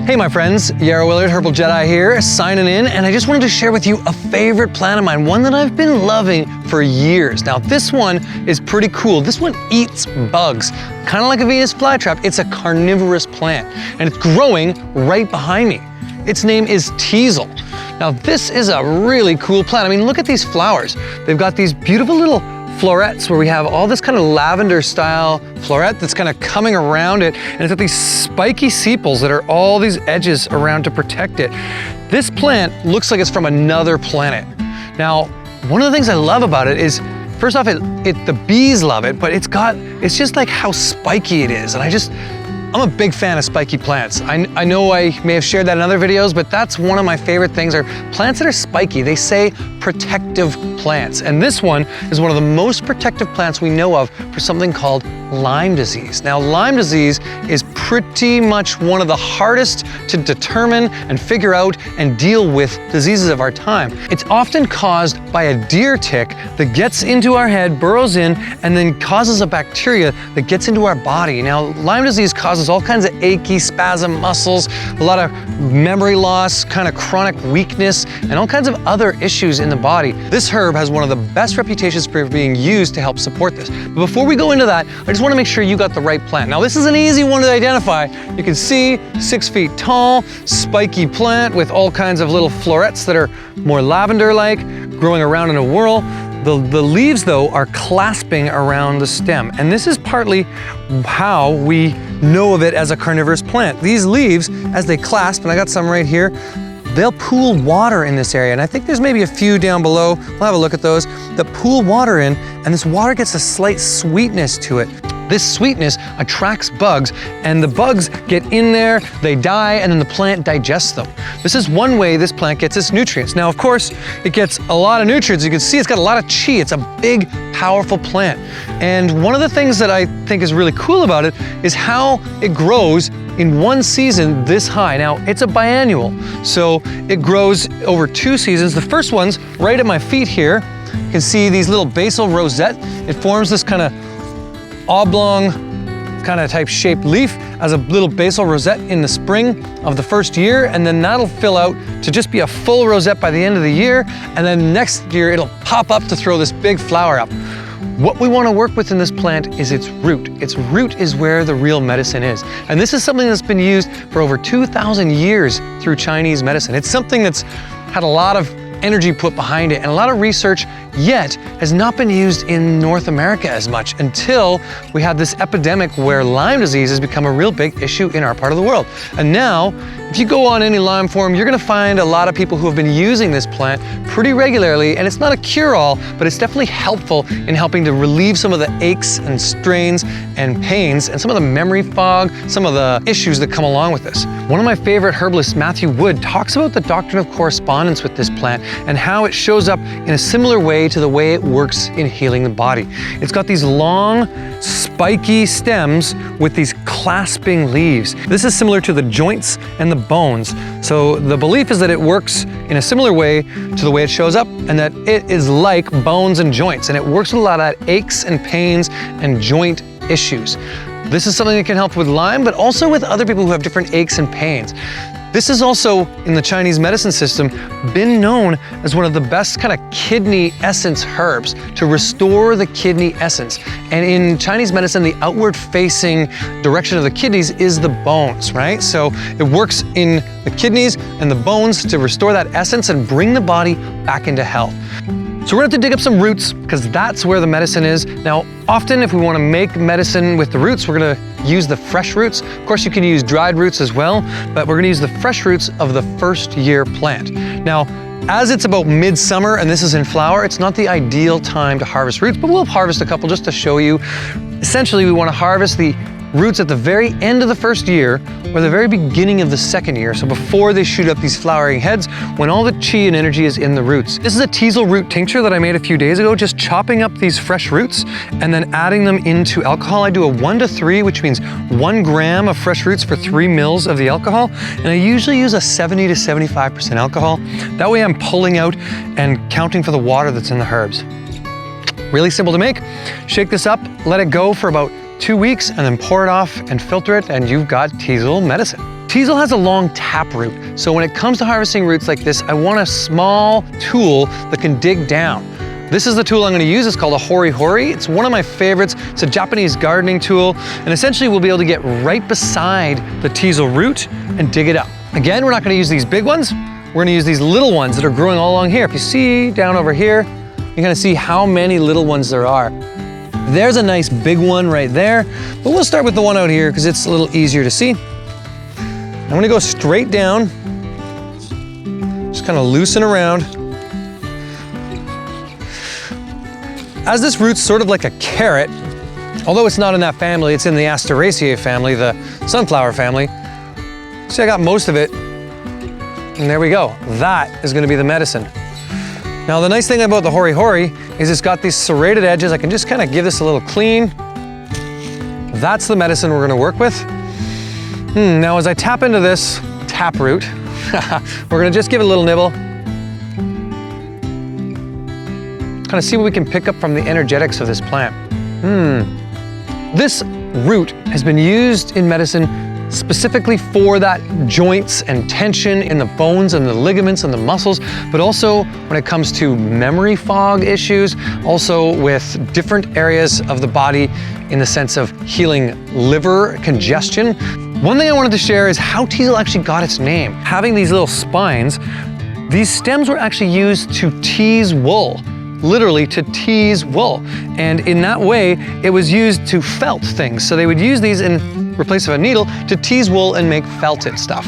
Hey my friends, Yarrow Willard, Herbal Jedi here, signing in, and I just wanted to share with you a favorite plant of mine, one that I've been loving for years. Now this one is pretty cool. This one eats bugs, kind of like a Venus flytrap. It's a carnivorous plant, and it's growing right behind me. Its name is teasel. Now this is a really cool plant. I mean, look at these flowers. They've got these beautiful little florets where we have all this kind of lavender style floret that's kind of coming around it, and it's got these spiky sepals that are all these edges around to protect it. This plant looks like it's from another planet. Now, one of the things I love about it is, first off, the bees love it, but it's just like how spiky it is, and I'm a big fan of spiky plants. I know I may have shared that in other videos, but that's one of my favorite things, are plants that are spiky. They say protective plants, and this one is one of the most protective plants we know of for something called Lyme disease. Now, Lyme disease is pretty much one of the hardest to determine and figure out and deal with diseases of our time. It's often caused by a deer tick that gets into our head, burrows in, and then causes a bacteria that gets into our body. Now, Lyme disease causes all kinds of achy, spasm muscles, a lot of memory loss, kind of chronic weakness, and all kinds of other issues in the body. This herb has one of the best reputations for being used to help support this. But before we go into that, I just want to make sure you got the right plant. Now, this is an easy one to identify. You can see 6 feet tall, spiky plant with all kinds of little florets that are more lavender-like, growing around in a whorl. The leaves, though, are clasping around the stem, and this is partly how we know of it as a carnivorous plant. These leaves, as they clasp, and I got some right here, they'll pool water in this area, and I think there's maybe a few down below. We'll have a look at those that pool water in, and this water gets a slight sweetness to it. This sweetness attracts bugs, and the bugs get in there, they die, and then the plant digests them. This is one way this plant gets its nutrients. Now, of course, it gets a lot of nutrients. You can see it's got a lot of chi. It's a big, powerful plant. And one of the things that I think is really cool about it is how it grows in one season this high. Now, it's a biannual, so it grows over 2 seasons. The first one's right at my feet here. You can see these little basal rosette. It forms this kind of oblong kind of type shaped leaf as a little basal rosette in the spring of the first year, and then that'll fill out to just be a full rosette by the end of the year, and then next year it'll pop up to throw this big flower up. What we want to work with in this plant is its root. Its root is where the real medicine is. And this is something that's been used for over 2,000 years through Chinese medicine. It's something that's had a lot of energy put behind it and a lot of research, yet has not been used in North America as much until we had this epidemic where Lyme disease has become a real big issue in our part of the world. And now, if you go on any Lyme forum, you're gonna find a lot of people who have been using this plant pretty regularly, and it's not a cure-all, but it's definitely helpful in helping to relieve some of the aches and strains and pains and some of the memory fog, some of the issues that come along with this. One of my favorite herbalists, Matthew Wood, talks about the doctrine of correspondence with this plant and how it shows up in a similar way to the way it works in healing the body. It's got these long, spiky stems with these clasping leaves. This is similar to the joints and the bones. So the belief is that it works in a similar way to the way it shows up, and that it is like bones and joints, and it works with a lot of aches and pains and joint issues. This is something that can help with Lyme, but also with other people who have different aches and pains. This is also, in the Chinese medicine system, been known as one of the best kind of kidney essence herbs to restore the kidney essence. And in Chinese medicine, the outward facing direction of the kidneys is the bones, right? So it works in the kidneys and the bones to restore that essence and bring the body back into health. So we're gonna have to dig up some roots, because that's where the medicine is. Now, often if we wanna make medicine with the roots, we're gonna use the fresh roots. Of course, you can use dried roots as well, but we're gonna use the fresh roots of the first year plant. Now, as it's about midsummer and this is in flower, it's not the ideal time to harvest roots, but we'll harvest a couple just to show you. Essentially, we wanna harvest the roots at the very end of the first year or the very beginning of the second year, so before they shoot up these flowering heads, when all the chi and energy is in the roots. This is a teasel root tincture that I made a few days ago, just chopping up these fresh roots and then adding them into alcohol. I do a 1 to 3, which means 1 gram of fresh roots for 3 mils of the alcohol, and I usually use a 70 to 75% alcohol. That way I'm pulling out and counting for the water that's in the herbs. Really simple to make. Shake this up, let it go for about 2 weeks, and then pour it off and filter it, and you've got teasel medicine. Teasel has a long taproot, so when it comes to harvesting roots like this, I want a small tool that can dig down. This is the tool I'm going to use. It's called a hori hori. It's one of my favorites. It's a Japanese gardening tool, and essentially we'll be able to get right beside the teasel root and dig it up. Again, we're not going to use these big ones. We're going to use these little ones that are growing all along here. If you see down over here, you're going to see how many little ones there are. There's a nice big one right there, but we'll start with the one out here because it's a little easier to see. I'm going to go straight down, just kind of loosen around. As this root's sort of like a carrot, although it's not in that family, it's in the Asteraceae family, the sunflower family. See, I got most of it, and there we go. That is going to be the medicine. Now, the nice thing about the hori hori is it's got these serrated edges. I can just kind of give this a little clean. That's the medicine we're going to work with. Now, as I tap into this taproot, we're going to just give it a little nibble. Kind of see what we can pick up from the energetics of this plant. This root has been used in medicine specifically for that joints and tension in the bones and the ligaments and the muscles, but also when it comes to memory fog issues, also with different areas of the body in the sense of healing liver congestion. One thing I wanted to share is how teasel actually got its name. Having these little spines, these stems were actually used to tease wool. Literally to tease wool. And in that way, it was used to felt things. So they would use these in replace of a needle to tease wool and make felted stuff.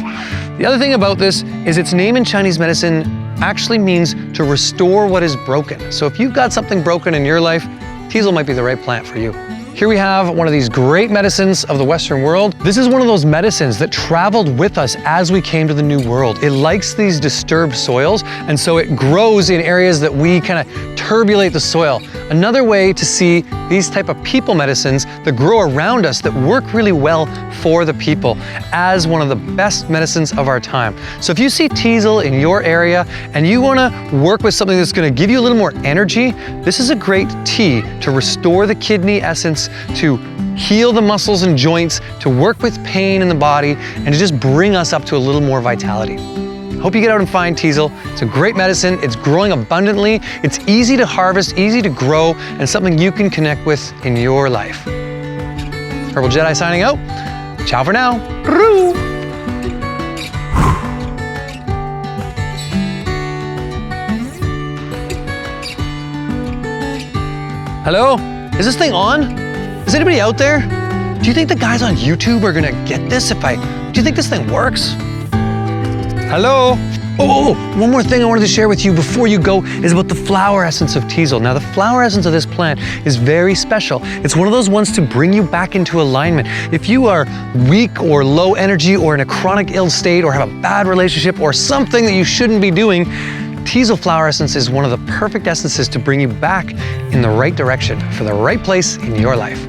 The other thing about this is its name in Chinese medicine actually means to restore what is broken. So if you've got something broken in your life, teasel might be the right plant for you. Here we have one of these great medicines of the Western world. This is one of those medicines that traveled with us as we came to the New World. It likes these disturbed soils, and so it grows in areas that we kind of turbulate the soil. Another way to see these type of people medicines that grow around us that work really well for the people as one of the best medicines of our time. So if you see teasel in your area and you want to work with something that's going to give you a little more energy, this is a great tea to restore the kidney essence, to heal the muscles and joints, to work with pain in the body, and to just bring us up to a little more vitality. Hope you get out and find teasel. It's a great medicine. It's growing abundantly. It's easy to harvest, easy to grow, and something you can connect with in your life. Herbal Jedi signing out. Ciao for now. Hello? Is this thing on? Is anybody out there? Do you think the guys on YouTube are gonna get this do you think this thing works? Hello? Oh, one more thing I wanted to share with you before you go is about the flower essence of teasel. Now, the flower essence of this plant is very special. It's one of those ones to bring you back into alignment. If you are weak or low energy or in a chronic ill state or have a bad relationship or something that you shouldn't be doing, teasel flower essence is one of the perfect essences to bring you back in the right direction for the right place in your life.